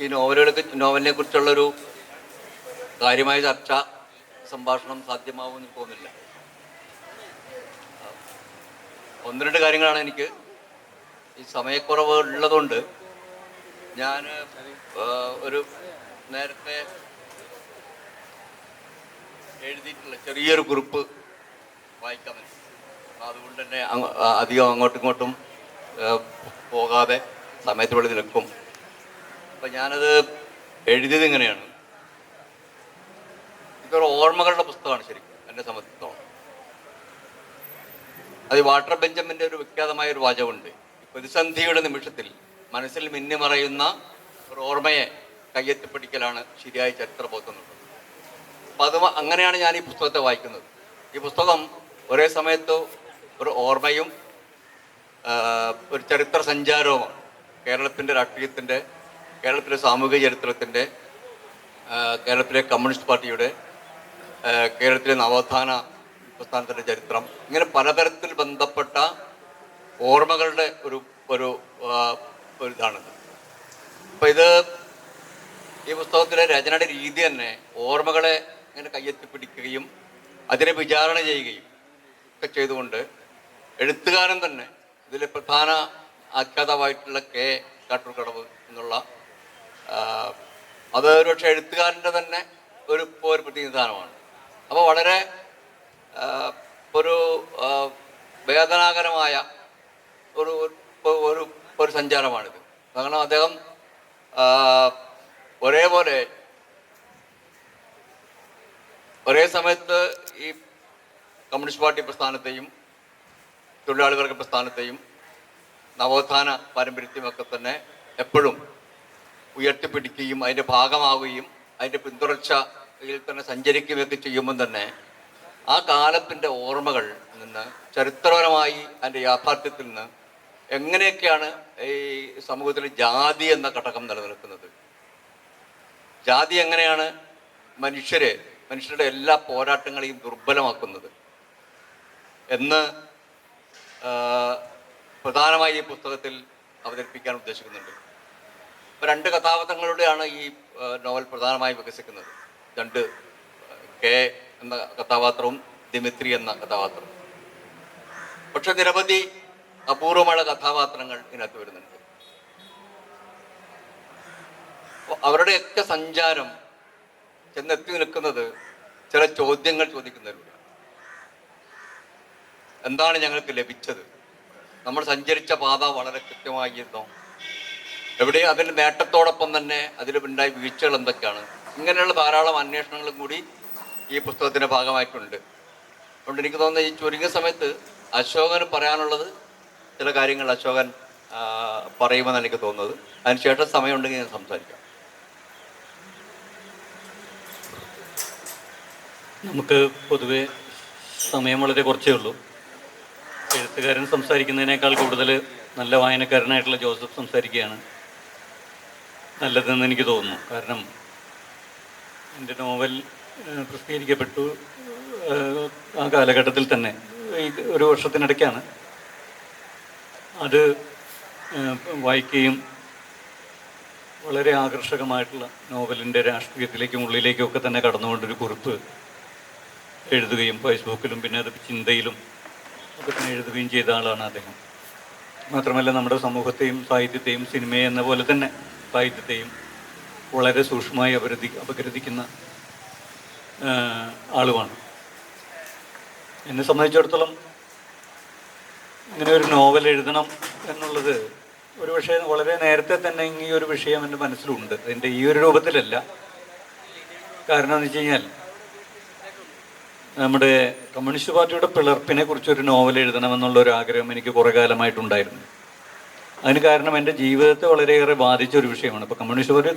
ഈ നോവലിനെ കുറിച്ചുള്ളൊരു കാര്യമായ ചർച്ച സംഭാഷണം സാധ്യമാവുമെന്ന് തോന്നില്ല. ഒന്ന് രണ്ട് കാര്യങ്ങളാണ് എനിക്ക് ഈ സമയക്കുറവ് ഉള്ളതുകൊണ്ട് ഞാൻ ഒരു നേരത്തെ എഴുതിയിട്ടുള്ള ചെറിയൊരു കുറിപ്പ് വായിക്കാൻ പറ്റും. അതുകൊണ്ട് തന്നെ അധികം അങ്ങോട്ടും ഇങ്ങോട്ടും പോകാതെ സമയത്തിനുള്ളിൽ നിൽക്കും. അപ്പം ഞാനത് എഴുതിയത് ഇങ്ങനെയാണ്. ഇതൊരു ഓർമ്മകളുടെ പുസ്തകമാണ് ശരിക്കും എന്നെ സംബന്ധിച്ചിടത്തോളം. അത് വാൾട്ടർ ബെഞ്ചമിൻ്റെ ഒരു വിഖ്യാതമായ ഒരു വാചകമുണ്ട്. പ്രതിസന്ധിയുടെ നിമിഷത്തിൽ മനസ്സിൽ മിന്നിമറയുന്ന ഒരു ഓർമ്മയെ കയ്യെത്തിപ്പിടിക്കലാണ് ശരിയായ ചരിത്രബോധം എന്നുള്ളത്. അപ്പം അത് അങ്ങനെയാണ് ഞാൻ ഈ പുസ്തകത്തെ വായിക്കുന്നത്. ഈ പുസ്തകം ഒരേ സമയത്ത് ഒരു ഓർമ്മയും ഒരു ചരിത്ര സഞ്ചാരവുമാണ്. കേരളത്തിൻ്റെ രാഷ്ട്രീയത്തിൻ്റെ, കേരളത്തിലെ സാമൂഹിക ചരിത്രത്തിൻ്റെ, കേരളത്തിലെ കമ്മ്യൂണിസ്റ്റ് പാർട്ടിയുടെ, കേരളത്തിലെ നവോത്ഥാന പ്രസ്ഥാനത്തിൻ്റെ ചരിത്രം, ഇങ്ങനെ പലതരത്തിൽ ബന്ധപ്പെട്ട ഓർമ്മകളുടെ ഒരു ഒരു ഇതാണിത്. അപ്പം ഈ പുസ്തകത്തിലെ രചനയുടെ രീതി തന്നെ ഓർമ്മകളെ ഇങ്ങനെ കയ്യെത്തിപ്പിടിക്കുകയും അതിനെ വിചാരണ ചെയ്യുകയും ഒക്കെ ചെയ്തുകൊണ്ട് എഴുത്തുകാരൻ തന്നെ ഇതിലെ പ്രധാന ആഖ്യാതാവായിട്ടുള്ള കെ കാട്ടൂർക്കടവ് എന്നുള്ള അത് ഒരുപക്ഷെ എഴുത്തുകാരൻ്റെ തന്നെ ഒരു പ്രതിനിധാനമാണ്. അപ്പോൾ വളരെ ഒരു വേദനാകരമായ ഒരു ഒരു ഒരു സഞ്ചാരമാണിത്. കാരണം അദ്ദേഹം ഒരേ സമയത്ത് ഈ കമ്മ്യൂണിസ്റ്റ് പാർട്ടി പ്രസ്ഥാനത്തെയും തൊഴിലാളികളുടെ പ്രസ്ഥാനത്തെയും നവോത്ഥാന പാരമ്പര്യത്തെയുമൊക്കെ തന്നെ എപ്പോഴും ഉയർത്തിപ്പിടിക്കുകയും അതിൻ്റെ ഭാഗമാവുകയും അതിൻ്റെ പിന്തുടർച്ചയിൽ തന്നെ സഞ്ചരിക്കുകയൊക്കെ ചെയ്യുമ്പം തന്നെ ആ കാലത്തിൻ്റെ ഓർമ്മകൾ നിന്ന് ചരിത്രപരമായി അതിൻ്റെ യാഥാർത്ഥ്യത്തിൽ നിന്ന് എങ്ങനെയൊക്കെയാണ് ഈ സമൂഹത്തിൽ ജാതി എന്ന ഘടകം നിലനിൽക്കുന്നത്, ജാതി എങ്ങനെയാണ് മനുഷ്യരുടെ എല്ലാ പോരാട്ടങ്ങളെയും ദുർബലമാക്കുന്നത് എന്ന് പ്രധാനമായി ഈ പുസ്തകത്തിൽ അവതരിപ്പിക്കാൻ ഉദ്ദേശിക്കുന്നുണ്ട്. ഇപ്പോൾ രണ്ട് കഥാപാത്രങ്ങളിലൂടെയാണ് ഈ നോവൽ പ്രധാനമായി വികസിക്കുന്നത്. രണ്ട്, കെ എന്ന കഥാപാത്രവും ദിമിത്രി എന്ന കഥാപാത്രവും. പക്ഷെ നിരവധി അപൂർവമായ കഥാപാത്രങ്ങൾ ഇതിനകത്ത് വരുന്നുണ്ട്. അവരുടെയൊക്കെ സഞ്ചാരം ചെന്നെത്തി നിൽക്കുന്നത് ചില ചോദ്യങ്ങൾ ചോദിക്കുന്നതിലൂടെ. എന്താണ് ഞങ്ങൾക്ക് ലഭിച്ചത്? നമ്മൾ സഞ്ചരിച്ച പാത വളരെ കൃത്യമായിരുന്നോ? എവിടെ അതിൻ്റെ നേട്ടത്തോടൊപ്പം തന്നെ അതിലുണ്ടായ വീഴ്ചകൾ എന്തൊക്കെയാണ്? ഇങ്ങനെയുള്ള ധാരാളം അന്വേഷണങ്ങളും കൂടി ഈ പുസ്തകത്തിൻ്റെ ഭാഗമായിട്ടുണ്ട്. അതുകൊണ്ട് എനിക്ക് തോന്നുന്നത് ഈ ചുരുങ്ങിയ സമയത്ത് അശോകന് പറയാനുള്ളത് ചില കാര്യങ്ങൾ അശോകൻ പറയുമെന്നാണ് എനിക്ക് തോന്നുന്നത്. അതിനുശേഷം സമയമുണ്ടെങ്കിൽ ഞാൻ സംസാരിക്കാം. നമുക്ക് പൊതുവെ സമയം വളരെ കുറച്ചേ ഉള്ളൂ. എഴുത്തുകാരൻ സംസാരിക്കുന്നതിനേക്കാൾ കൂടുതൽ നല്ല വായനക്കാരനായിട്ടുള്ള ജോസഫ് സംസാരിക്കുകയാണ് നല്ലതെന്ന് എനിക്ക് തോന്നുന്നു. കാരണം എൻ്റെ നോവൽ പ്രസിദ്ധീകരിക്കപ്പെട്ടു ആ കാലഘട്ടത്തിൽ തന്നെ, ഒരു വർഷത്തിനിടയ്ക്കാണ്. അത് വായിക്കുകയും വളരെ ആകർഷകമായിട്ടുള്ള നോവലിൻ്റെ രാഷ്ട്രീയത്തിലേക്കും ഉള്ളിലേക്കും ഒക്കെ തന്നെ കടന്നുകൊണ്ടൊരു കുറിപ്പ് എഴുതുകയും ഫേസ്ബുക്കിലും പിന്നെ അത് ചിന്തയിലും ഒക്കെ തന്നെ എഴുതുകയും ചെയ്ത ആളാണ് അദ്ദേഹം. മാത്രമല്ല നമ്മുടെ സമൂഹത്തെയും സാഹിത്യത്തെയും സിനിമയെ എന്ന പോലെ തന്നെ സാഹിത്യത്തെയും വളരെ സൂക്ഷ്മമായി അപഗ്രഥിക്കുന്ന ആളുമാണ്. എന്നെ സംബന്ധിച്ചിടത്തോളം ഇങ്ങനെ ഒരു നോവൽ എഴുതണം എന്നുള്ളത് ഒരുപക്ഷെ വളരെ നേരത്തെ തന്നെ ഈ ഒരു വിഷയം എൻ്റെ മനസ്സിലുണ്ട്. അതിൻ്റെ ഈ ഒരു രൂപത്തിലല്ല. കാരണം എന്ന് വെച്ച് കഴിഞ്ഞാൽ നമ്മുടെ കമ്മ്യൂണിസ്റ്റ് പാർട്ടിയുടെ പിളർപ്പിനെ കുറിച്ചൊരു നോവൽ എഴുതണമെന്നുള്ളൊരു ആഗ്രഹം എനിക്ക് കുറേ കാലമായിട്ടുണ്ടായിരുന്നു. അതിന് കാരണം എൻ്റെ ജീവിതത്തെ വളരെയേറെ ബാധിച്ച ഒരു വിഷയമാണ്. ഇപ്പോൾ കമ്മ്യൂണിസ്റ്റ് പാർട്ടി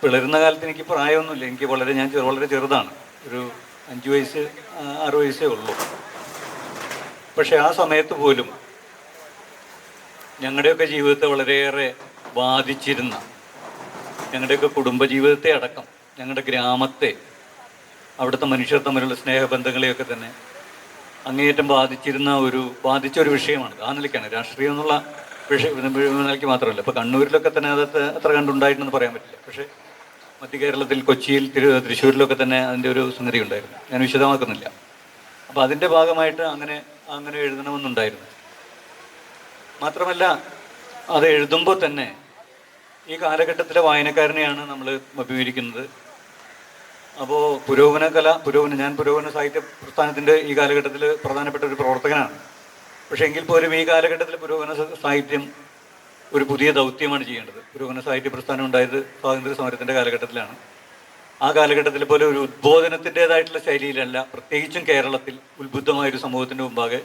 പിളരുന്ന കാലത്ത് എനിക്ക് പ്രായമൊന്നുമില്ല. എനിക്ക് ഞാൻ വളരെ ചെറുതാണ്, ഒരു 5 വയസ്സ് 6 വയസ്സേ ഉള്ളൂ. പക്ഷെ ആ സമയത്ത് പോലും ഞങ്ങളുടെയൊക്കെ ജീവിതത്തെ വളരെയേറെ ബാധിച്ചിരുന്ന, ഞങ്ങളുടെയൊക്കെ കുടുംബജീവിതത്തെ അടക്കം, ഞങ്ങളുടെ ഗ്രാമത്തെ, അവിടുത്തെ മനുഷ്യർ തമ്മിലുള്ള സ്നേഹബന്ധങ്ങളെയൊക്കെ തന്നെ അങ്ങേയറ്റം ബാധിച്ച ഒരു വിഷയമാണ്. ആ നിലയ്ക്കാണ് രാഷ്ട്രീയം എന്നുള്ള പക്ഷേ നിലയ്ക്ക് മാത്രമല്ല, ഇപ്പോൾ കണ്ണൂരിലൊക്കെ തന്നെ അത് അത്ര കണ്ടുണ്ടായിട്ടുണ്ടെന്ന് പറയാൻ പറ്റില്ല. പക്ഷേ മധ്യ കേരളത്തിൽ, കൊച്ചിയിൽ, തൃശ്ശൂരിലൊക്കെ തന്നെ അതിൻ്റെ ഒരു സംഗതി ഉണ്ടായിരുന്നു. ഞാൻ വിശദമാക്കുന്നില്ല. അപ്പോൾ അതിൻ്റെ ഭാഗമായിട്ട് അങ്ങനെ അങ്ങനെ എഴുതണമെന്നുണ്ടായിരുന്നു. മാത്രമല്ല, അത് എഴുതുമ്പോൾ തന്നെ ഈ കാലഘട്ടത്തിലെ വായനക്കാരനെയാണ് നമ്മൾ അഭിമുഖീകരിക്കുന്നത്. അപ്പോൾ ഞാൻ പുരോഗമന സാഹിത്യ പ്രസ്ഥാനത്തിൻ്റെ ഈ കാലഘട്ടത്തിൽ പ്രധാനപ്പെട്ട ഒരു പ്രവർത്തകനാണ്. പക്ഷേ എങ്കിൽ പോലും ഈ കാലഘട്ടത്തിൽ പുരോഗമന സാഹിത്യം ഒരു പുതിയ ദൗത്യമാണ് ചെയ്യേണ്ടത്. പുരോഗമന സാഹിത്യ പ്രസ്ഥാനം ഉണ്ടായത് സ്വാതന്ത്ര്യ സമരത്തിൻ്റെ കാലഘട്ടത്തിലാണ്. ആ കാലഘട്ടത്തിൽ പോലെ ഒരു ഉദ്ബോധനത്തിൻ്റേതായിട്ടുള്ള ശൈലിയിലല്ല, പ്രത്യേകിച്ചും കേരളത്തിൽ ഉത്ബുദ്ധമായൊരു സമൂഹത്തിൻ്റെ മുമ്പാകെ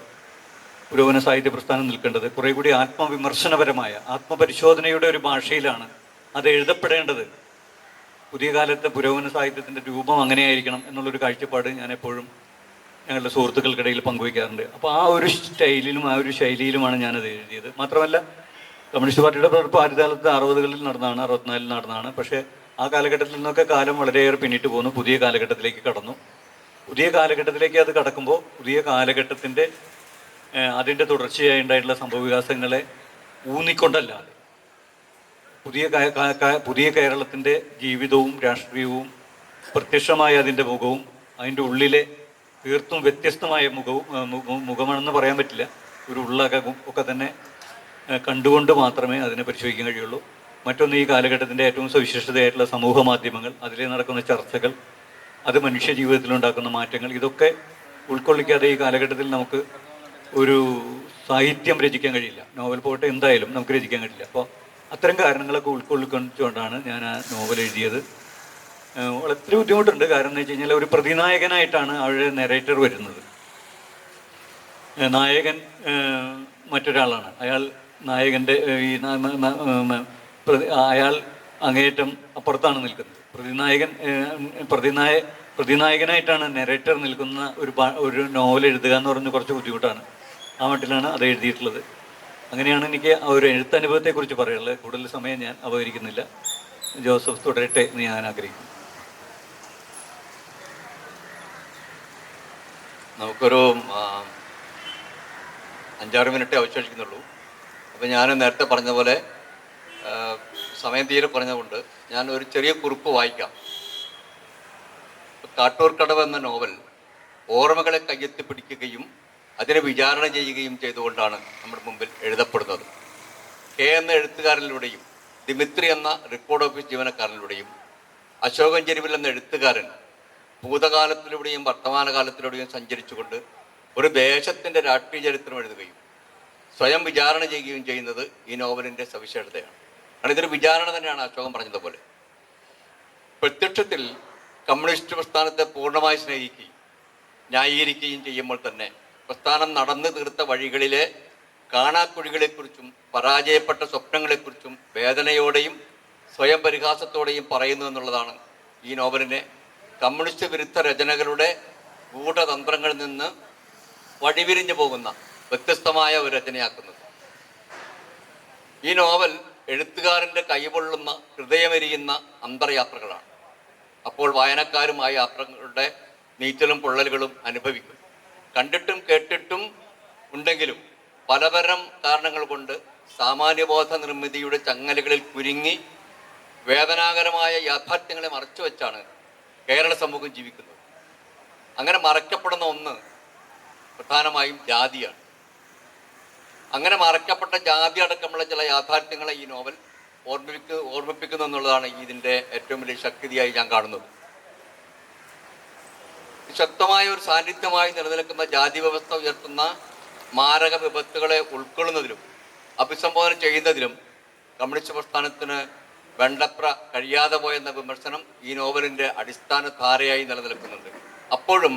പുരോഗമന സാഹിത്യ പ്രസ്ഥാനം നിൽക്കേണ്ടത് കുറേ കൂടി ആത്മവിമർശനപരമായ, ആത്മപരിശോധനയുടെ ഒരു ഭാഷയിലാണ് അത് എഴുതപ്പെടേണ്ടത്. പുതിയ കാലത്തെ പുരോഗമന സാഹിത്യത്തിൻ്റെ രൂപം അങ്ങനെയായിരിക്കണം എന്നുള്ളൊരു കാഴ്ചപ്പാട് ഞാൻ എപ്പോഴും ഞങ്ങളുടെ സുഹൃത്തുക്കൾക്കിടയിൽ പങ്കുവയ്ക്കാറുണ്ട്. അപ്പോൾ ആ ഒരു സ്റ്റൈലിലും ആ ഒരു ശൈലിയിലുമാണ് ഞാനത് എഴുതിയത്. മാത്രമല്ല, കമ്മ്യൂണിസ്റ്റ് പാർട്ടിയുടെ പിറപ്പ് 1960 നടന്നതാണ്, 64 നടന്നതാണ്. പക്ഷേ ആ കാലഘട്ടത്തിൽ നിന്നൊക്കെ കാലം വളരെയേറെ പിന്നിട്ട് പോകുന്നു, പുതിയ കാലഘട്ടത്തിലേക്ക് കടന്നു. പുതിയ കാലഘട്ടത്തിലേക്ക് അത് കടക്കുമ്പോൾ പുതിയ കാലഘട്ടത്തിൻ്റെ അതിൻ്റെ തുടർച്ചയായി ഉണ്ടായിട്ടുള്ള സംഭവവികാസങ്ങളെ ഊന്നിക്കൊണ്ടല്ലാതെ പുതിയ കേരളത്തിൻ്റെ ജീവിതവും രാഷ്ട്രീയവും പ്രത്യക്ഷമായ അതിൻ്റെ മുഖവും അതിൻ്റെ ഉള്ളിലെ തീർത്തും വ്യത്യസ്തമായ മുഖമാണെന്ന് പറയാൻ പറ്റില്ല, ഒരു ഉള്ളകം ഒക്കെ തന്നെ കണ്ടുകൊണ്ട് മാത്രമേ അതിനെ പരിശോധിക്കാൻ കഴിയുള്ളൂ. മറ്റൊന്ന്, ഈ കാലഘട്ടത്തിൻ്റെ ഏറ്റവും സവിശേഷതയായിട്ടുള്ള സമൂഹ മാധ്യമങ്ങൾ, അതിൽ നടക്കുന്ന ചർച്ചകൾ, അത് മനുഷ്യ ജീവിതത്തിലുണ്ടാക്കുന്ന മാറ്റങ്ങൾ, ഇതൊക്കെ ഉൾക്കൊള്ളിക്കാതെ ഈ കാലഘട്ടത്തിൽ നമുക്ക് ഒരു സാഹിത്യം രചിക്കാൻ കഴിയില്ല. നോവൽ പോയിട്ട് എന്തായാലും നമുക്ക് രചിക്കാൻ കഴിയില്ല. അപ്പോൾ അത്തരം കാരണങ്ങളൊക്കെ ഉൾക്കൊള്ളിക്കൊണ്ടാണ് ഞാൻ ആ നോവൽ എഴുതിയത്. വളരെ ബുദ്ധിമുട്ടുണ്ട്. കാരണം എന്ന് വെച്ച് കഴിഞ്ഞാൽ ഒരു പ്രതിനായകനായിട്ടാണ് അവരുടെ നെറേറ്റർ വരുന്നത്. നായകൻ മറ്റൊരാളാണ്. അയാൾ നായകൻ്റെ ഈ അയാൾ അങ്ങേയറ്റം അപ്പുറത്താണ് നിൽക്കുന്നത്. പ്രതിനായകനായിട്ടാണ് നെറേറ്റർ നിൽക്കുന്ന ഒരു നോവൽ എഴുതുക എന്ന് പറഞ്ഞ് കുറച്ച് ബുദ്ധിമുട്ടാണ്. ആ മട്ടിലാണ് അത് എഴുതിയിട്ടുള്ളത്. അങ്ങനെയാണ് എനിക്ക് ആ ഒരു എഴുത്തനുഭവത്തെക്കുറിച്ച് പറയാനുള്ളത്. കൂടുതൽ സമയം ഞാൻ അപഹരിക്കുന്നില്ല. ജോസഫ് തുടരട്ടെ എന്ന് ഞാൻ ആഗ്രഹിക്കുന്നു. നമുക്കൊരു 5-6 മിനിറ്റേ അവശേഷിക്കുന്നുള്ളൂ. അപ്പോൾ ഞാൻ നേരത്തെ പറഞ്ഞ പോലെ സമയം തീരെ പറഞ്ഞതുകൊണ്ട് ഞാൻ ഒരു ചെറിയ കുറിപ്പ് വായിക്കാം. കാട്ടൂർക്കടവ് എന്ന നോവൽ ഓർമ്മകളെ കയ്യെത്തിപ്പിടിക്കുകയും അതിനെ വിചാരണ ചെയ്യുകയും ചെയ്തുകൊണ്ടാണ് നമ്മുടെ മുമ്പിൽ എഴുതപ്പെടുന്നത്. കെ എന്ന എഴുത്തുകാരനിലൂടെയും ദിമിത്രി എന്ന റെക്കോർഡ് ഓഫീസ് ജീവനക്കാരനിലൂടെയും അശോകൻ ചെരുവിൽ എന്ന എഴുത്തുകാരൻ ഭൂതകാലത്തിലൂടെയും വർത്തമാനകാലത്തിലൂടെയും സഞ്ചരിച്ചുകൊണ്ട് ഒരു ദേശത്തിൻ്റെ രാഷ്ട്രീയ ചരിത്രം എഴുതുകയും സ്വയം വിചാരണ ചെയ്യുകയും ചെയ്യുന്നത് ഈ നോവലിൻ്റെ സവിശേഷതയാണ്. കാരണം ഇതൊരു വിചാരണ തന്നെയാണ്, അശോകൻ പറഞ്ഞതുപോലെ. പ്രത്യക്ഷത്തിൽ കമ്മ്യൂണിസ്റ്റ് പ്രസ്ഥാനത്തെ പൂർണ്ണമായി സ്നേഹിക്കുകയും ന്യായീകരിക്കുകയും ചെയ്യുമ്പോൾ തന്നെ പ്രസ്ഥാനം നടന്നു തീർത്ത വഴികളിലെ കാണാക്കുഴികളെക്കുറിച്ചും പരാജയപ്പെട്ട സ്വപ്നങ്ങളെക്കുറിച്ചും വേദനയോടെയും സ്വയം പരിഹാസത്തോടെയും പറയുന്നു എന്നുള്ളതാണ് ഈ നോവലിനെ കമ്മ്യൂണിസ്റ്റ് വിരുദ്ധ രചനകളുടെ ഗൂഢതന്ത്രങ്ങളിൽ നിന്ന് വഴിവിരിഞ്ഞു പോകുന്ന വ്യത്യസ്തമായ ഒരു രചനയാക്കുന്നത്. ഈ നോവൽ എഴുത്തുകാരൻ്റെ കൈപൊള്ളുന്ന ഹൃദയമെരിയുന്ന അന്തർയാത്രകളാണ്. അപ്പോൾ വായനക്കാരും ആ യാത്രകളുടെ നീറ്റലും പൊള്ളലുകളും അനുഭവിക്കും. കണ്ടിട്ടും കേട്ടിട്ടും ഉണ്ടെങ്കിലും പലതരം കാരണങ്ങൾ കൊണ്ട് സാമാന്യബോധ നിർമ്മിതിയുടെ ചങ്ങലകളിൽ കുരുങ്ങി വേദനാകരമായ യാഥാർത്ഥ്യങ്ങളെ മറച്ചു വെച്ചാണ് കേരള സമൂഹം ജീവിക്കുന്നത്. അങ്ങനെ മറയ്ക്കപ്പെടുന്ന ഒന്ന് പ്രധാനമായും ജാതിയാണ്. അങ്ങനെ മറയ്ക്കപ്പെട്ട ജാതി അടക്കമുള്ള ചില യാഥാർത്ഥ്യങ്ങളെ ഈ നോവൽ ഓർമ്മിപ്പിക്കുന്നു എന്നുള്ളതാണ് ഇതിൻ്റെ ഏറ്റവും വലിയ ശക്തിയായി ഞാൻ കാണുന്നത്. ശക്തമായ ഒരു സാന്നിധ്യമായി നിലനിൽക്കുന്ന ജാതി വ്യവസ്ഥ ഉയർത്തുന്ന മാരക വിപത്തുകളെ ഉൾക്കൊള്ളുന്നതിലും അഭിസംബോധന ചെയ്യുന്നതിലും കമ്മ്യൂണിസ്റ്റ് പ്രസ്ഥാനത്തിന് വേണ്ടത്ര കഴിയാതെ പോയെന്ന വിമർശനം ഈ നോവലിൻ്റെ അടിസ്ഥാന ധാരയായി നിലനിൽക്കുന്നുണ്ട്. അപ്പോഴും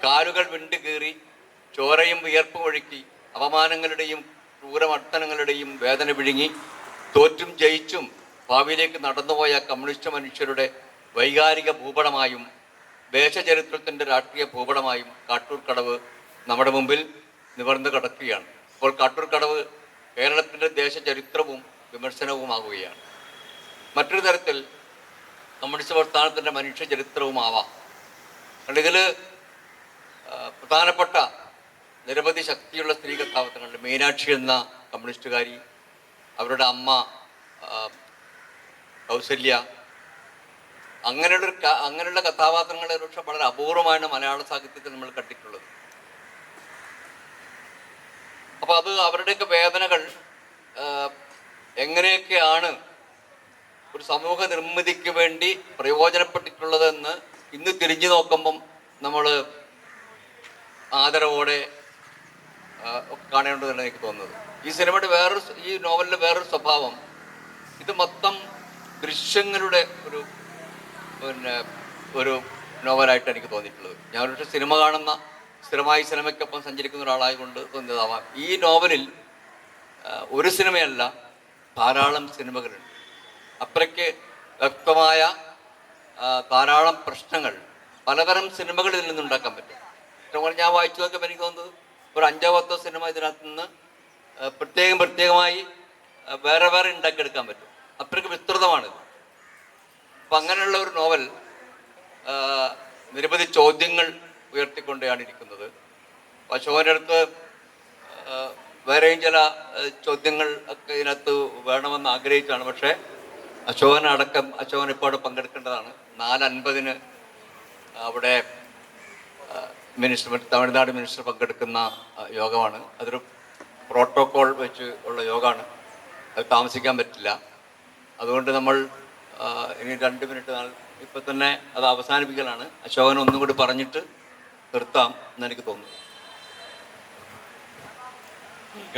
കാലുകൾ വിണ്ടുകീറി ചോരയും വിയർപ്പും ഒഴുക്കി അപമാനങ്ങളുടെയും ക്രൂരമർദ്ദനങ്ങളുടെയും വേദന വിഴുങ്ങി തോറ്റും ജയിച്ചും ഭാവിയിലേക്ക് നടന്നുപോയ കമ്മ്യൂണിസ്റ്റ് മനുഷ്യരുടെ വൈകാരിക ഭൂപടമായും ദേശചരിത്രത്തിൻ്റെ രാഷ്ട്രീയ ഭൂപടമായും കാട്ടൂർക്കടവ് നമ്മുടെ മുമ്പിൽ നിവർന്നു കിടക്കുകയാണ്. അപ്പോൾ കാട്ടൂർക്കടവ് കേരളത്തിൻ്റെ ദേശചരിത്രവും വിമർശനവുമാകുകയാണ്. മറ്റൊരു തരത്തിൽ കമ്മ്യൂണിസ്റ്റ് പ്രസ്ഥാനത്തിൻ്റെ മനുഷ്യ ചരിത്രവുമാവാം. കാരണം ഇതിൽ പ്രധാനപ്പെട്ട നിരവധി ശക്തിയുള്ള സ്ത്രീ കഥാപാത്രങ്ങളുണ്ട്. മീനാക്ഷി എന്ന കമ്മ്യൂണിസ്റ്റുകാരി, അവരുടെ അമ്മ കൗസല്യ, അങ്ങനെയുള്ള കഥാപാത്രങ്ങളെ പക്ഷെ വളരെ അപൂർവമാണ് മലയാള സാഹിത്യത്തിൽ നമ്മൾ കണ്ടിട്ടുള്ളത്. അപ്പോൾ അത് അവരുടെയൊക്കെ വേദനകൾ എങ്ങനെയൊക്കെയാണ് ഒരു സമൂഹ നിർമ്മിതിക്ക് വേണ്ടി പ്രയോജനപ്പെട്ടിട്ടുള്ളതെന്ന് ഇന്ന് തിരിഞ്ഞു നോക്കുമ്പം നമ്മൾ ആദരവോടെ കാണേണ്ടതെന്ന് എനിക്ക് തോന്നുന്നത്. ഈ സിനിമയുടെ ഈ നോവലിൻ്റെ വേറൊരു സ്വഭാവം, ഇത് മൊത്തം ദൃശ്യങ്ങളുടെ ഒരു നോവലായിട്ട് എനിക്ക് തോന്നിയിട്ടുള്ളത്. ഞാനൊരു സിനിമ കാണുന്ന, സ്ഥിരമായി സിനിമയ്ക്കൊപ്പം സഞ്ചരിക്കുന്ന ഒരാളായതുകൊണ്ട് തോന്നിയതാവാം. ഈ നോവലിൽ ഒരു സിനിമയല്ല, ധാരാളം സിനിമകളുണ്ട്. അത്രയ്ക്ക് വ്യക്തമായ ധാരാളം പ്രശ്നങ്ങൾ പലതരം സിനിമകളിൽ നിന്നുണ്ടാക്കാൻ പറ്റും. ഏറ്റവും ഞാൻ വായിച്ചു നോക്കിയപ്പോൾ എനിക്ക് തോന്നുന്നത് ഒരു 5-10 സിനിമ ഇതിനകത്ത് നിന്ന് പ്രത്യേകമായി വേറെ ഉണ്ടാക്കിയെടുക്കാൻ പറ്റും. അത്രയ്ക്ക് വിസ്തൃതമാണിത്. അപ്പം അങ്ങനെയുള്ള ഒരു നോവൽ നിരവധി ചോദ്യങ്ങൾ ഉയർത്തിക്കൊണ്ടാണ് ഇരിക്കുന്നത്. അശോകൻ്റെ അടുത്ത് വേറെയും ചില ചോദ്യങ്ങൾ ഒക്കെ ഇതിനകത്ത് വേണമെന്ന് ആഗ്രഹിച്ചാണ്. പക്ഷേ അശോകൻ ഇപ്പോൾ അവിടെ പങ്കെടുക്കേണ്ടതാണ്. 4:50 അവിടെ തമിഴ്നാട് മിനിസ്റ്റർ പങ്കെടുക്കുന്ന യോഗമാണ്. അതൊരു പ്രോട്ടോകോൾ വെച്ച് ഉള്ള യോഗമാണ്. അത് താമസിക്കാൻ പറ്റില്ല. അതുകൊണ്ട് നമ്മൾ ഇനി 2 മിനിറ്റ് ഇപ്പം തന്നെ അത് അവസാനിപ്പിക്കലാണ്. അശോകൻ ഒന്നും കൂടി പറഞ്ഞിട്ട് നിർത്താം എന്നെനിക്ക് തോന്നുന്നു.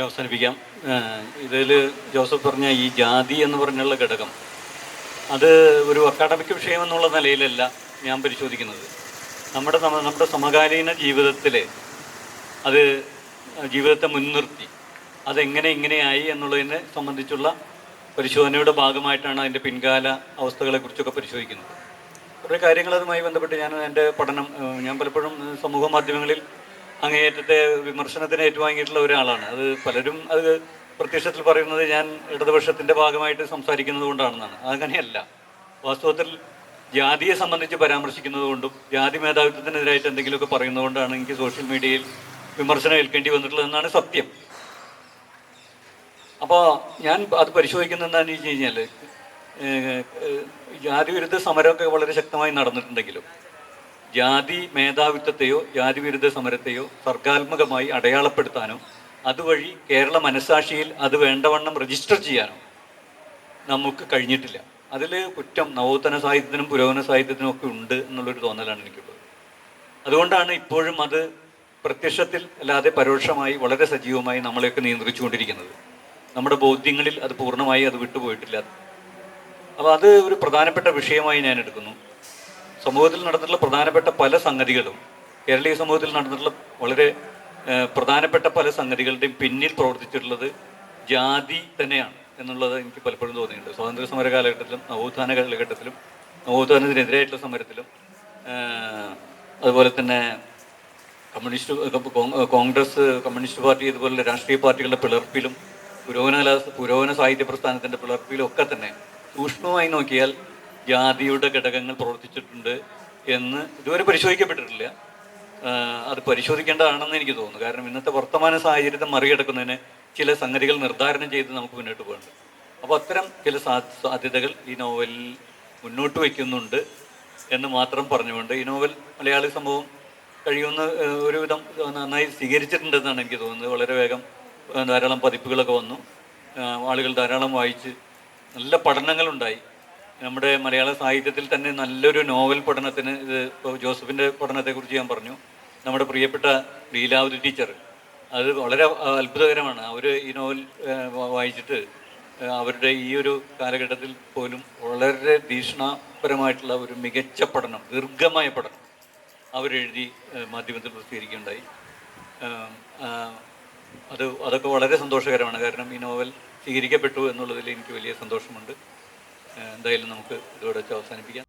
അവസാനിപ്പിക്കാം. ഇതിൽ ജോസഫ് പറഞ്ഞ ഈ ജാതി എന്ന് പറഞ്ഞുള്ള ഘടകം, അത് ഒരു അക്കാഡമിക് വിഷയം എന്നുള്ള നിലയിലല്ല ഞാൻ പരിശോധിക്കുന്നത്. നമ്മുടെ സമകാലീന ജീവിതത്തിൽ അത് ജീവിതത്തെ മുൻനിർത്തി ഇങ്ങനെയായി എന്നുള്ളതിനെ സംബന്ധിച്ചുള്ള പരിശോധനയുടെ ഭാഗമായിട്ടാണ് അതിൻ്റെ പിൻകാല അവസ്ഥകളെക്കുറിച്ചൊക്കെ പരിശോധിക്കുന്നത്. കുറേ കാര്യങ്ങൾ അതുമായി ബന്ധപ്പെട്ട് എൻ്റെ പഠനം, ഞാൻ പലപ്പോഴും സമൂഹ മാധ്യമങ്ങളിൽ അങ്ങേയറ്റത്തെ വിമർശനത്തിന് ഏറ്റുവാങ്ങിയിട്ടുള്ള ഒരാളാണ്. അത് പലരും അത് പ്രത്യക്ഷത്തിൽ പറയുന്നത് ഞാൻ ഇടതുപക്ഷത്തിൻ്റെ ഭാഗമായിട്ട് സംസാരിക്കുന്നത് കൊണ്ടാണെന്നാണ്. അങ്ങനെയല്ല. വാസ്തവത്തിൽ ജാതിയെ സംബന്ധിച്ച് പരാമർശിക്കുന്നത് കൊണ്ടും ജാതി മേധാവിത്വത്തിനെതിരായിട്ട് എന്തെങ്കിലുമൊക്കെ പറയുന്നത് കൊണ്ടാണ് എനിക്ക് സോഷ്യൽ മീഡിയയിൽ വിമർശനം ഏൽക്കേണ്ടി വന്നിട്ടുള്ളതെന്നാണ് സത്യം. അപ്പോൾ ഞാൻ അത് പരിശോധിക്കുന്നത് എന്താണെന്ന് വെച്ച് കഴിഞ്ഞാൽ, ജാതി വിരുദ്ധ സമരമൊക്കെ വളരെ ശക്തമായി നടന്നിട്ടുണ്ടെങ്കിലും ജാതി മേധാവിത്വത്തെയോ ജാതി വിരുദ്ധ സമരത്തെയോ സർഗാത്മകമായി അടയാളപ്പെടുത്താനോ അതുവഴി കേരള മനസ്സാക്ഷിയിൽ അത് വേണ്ടവണ്ണം രജിസ്റ്റർ ചെയ്യാനോ നമുക്ക് കഴിഞ്ഞിട്ടില്ല. അതിൽ കുറ്റം നവോത്ഥന സാഹിത്യത്തിനും പുരോഗമന സാഹിത്യത്തിനും ഒക്കെ ഉണ്ട് എന്നുള്ളൊരു തോന്നലാണ് എനിക്കുള്ളത്. അതുകൊണ്ടാണ് ഇപ്പോഴും അത് പ്രത്യക്ഷത്തിൽ അല്ലാതെ പരോക്ഷമായി വളരെ സജീവമായി നമ്മളെയൊക്കെ നിയന്ത്രിച്ചുകൊണ്ടിരിക്കുന്നത്. നമ്മുടെ ബോധ്യങ്ങളിൽ അത് പൂർണ്ണമായി അത് വിട്ടുപോയിട്ടില്ല. അപ്പോൾ അത് ഒരു പ്രധാനപ്പെട്ട വിഷയമായി ഞാൻ എടുക്കുന്നു. സമൂഹത്തിൽ നടന്നിട്ടുള്ള പ്രധാനപ്പെട്ട പല സംഗതികളും, കേരളീയ സമൂഹത്തിൽ നടന്നിട്ടുള്ള വളരെ പ്രധാനപ്പെട്ട പല സംഗതികളുടെയും പിന്നിൽ പ്രവർത്തിച്ചിട്ടുള്ളത് ജാതി തന്നെയാണ് എന്നുള്ളത് എനിക്ക് പലപ്പോഴും തോന്നിയിട്ടുണ്ട്. സ്വാതന്ത്ര്യ സമര കാലഘട്ടത്തിലും നവോത്ഥാന കാലഘട്ടത്തിലും നവോത്ഥാനത്തിനെതിരായിട്ടുള്ള സമരത്തിലും അതുപോലെ തന്നെ കോൺഗ്രസ്, കമ്മ്യൂണിസ്റ്റ് പാർട്ടി, ഇതുപോലുള്ള രാഷ്ട്രീയ പാർട്ടികളുടെ പിളർപ്പിലും പുരോഗമന സാഹിത്യ പ്രസ്ഥാനത്തിൻ്റെ പിളർപ്പിലും ഒക്കെ തന്നെ സൂക്ഷ്മമായി നോക്കിയാൽ ജാതിയുടെ ഘടകങ്ങൾ പ്രവർത്തിച്ചിട്ടുണ്ട് എന്ന് ഇതുവരെ പരിശോധിക്കപ്പെട്ടിട്ടില്ല. അത് പരിശോധിക്കേണ്ടതാണെന്ന് എനിക്ക് തോന്നുന്നു. കാരണം ഇന്നത്തെ വർത്തമാന സാഹചര്യത്തെ മറികടക്കുന്നതിന് ചില സംഗതികൾ നിർദ്ധാരണം ചെയ്ത് നമുക്ക് മുന്നോട്ട് പോകേണ്ടത്. അപ്പോൾ അത്തരം ചില സാധ്യതകൾ ഈ നോവലിൽ മുന്നോട്ട് വയ്ക്കുന്നുണ്ട് എന്ന് മാത്രം പറഞ്ഞുകൊണ്ട് ഈ നോവൽ മലയാളി സംഭവം കഴിയുന്ന ഒരുവിധം നന്നായി സ്വീകരിച്ചിട്ടുണ്ടെന്നാണ് എനിക്ക് തോന്നുന്നത്. വളരെ വേഗം ധാരാളം പതിപ്പുകളൊക്കെ വന്നു, ആളുകൾ ധാരാളം വായിച്ച് നല്ല പഠനങ്ങളുണ്ടായി. നമ്മുടെ മലയാള സാഹിത്യത്തിൽ തന്നെ നല്ലൊരു നോവൽ പഠനത്തിന്, ഇത് ഇപ്പോൾ ജോസഫിൻ്റെ പഠനത്തെക്കുറിച്ച് ഞാൻ പറഞ്ഞു, നമ്മുടെ പ്രിയപ്പെട്ട ലീലാവതി ടീച്ചർ, അത് വളരെ അത്ഭുതകരമാണ്. അവർ ഈ നോവൽ വായിച്ചിട്ട് അവരുടെ ഈ ഒരു കാലഘട്ടത്തിൽ പോലും വളരെ ഭീഷണപരമായിട്ടുള്ള ഒരു മികച്ച പഠനം, ദീർഘമായ പഠനം അവരെഴുതി മാധ്യമത്തിൽ പ്രസിദ്ധീകരിക്കുകയുണ്ടായി. അതൊക്കെ വളരെ സന്തോഷകരമാണ്. കാരണം ഈ നോവൽ സ്വീകരിക്കപ്പെട്ടു എന്നുള്ളതിൽ എനിക്ക് വലിയ സന്തോഷമുണ്ട്. എന്തായാലും നമുക്ക് ഇതോടെ വെച്ച് അവസാനിപ്പിക്കാം.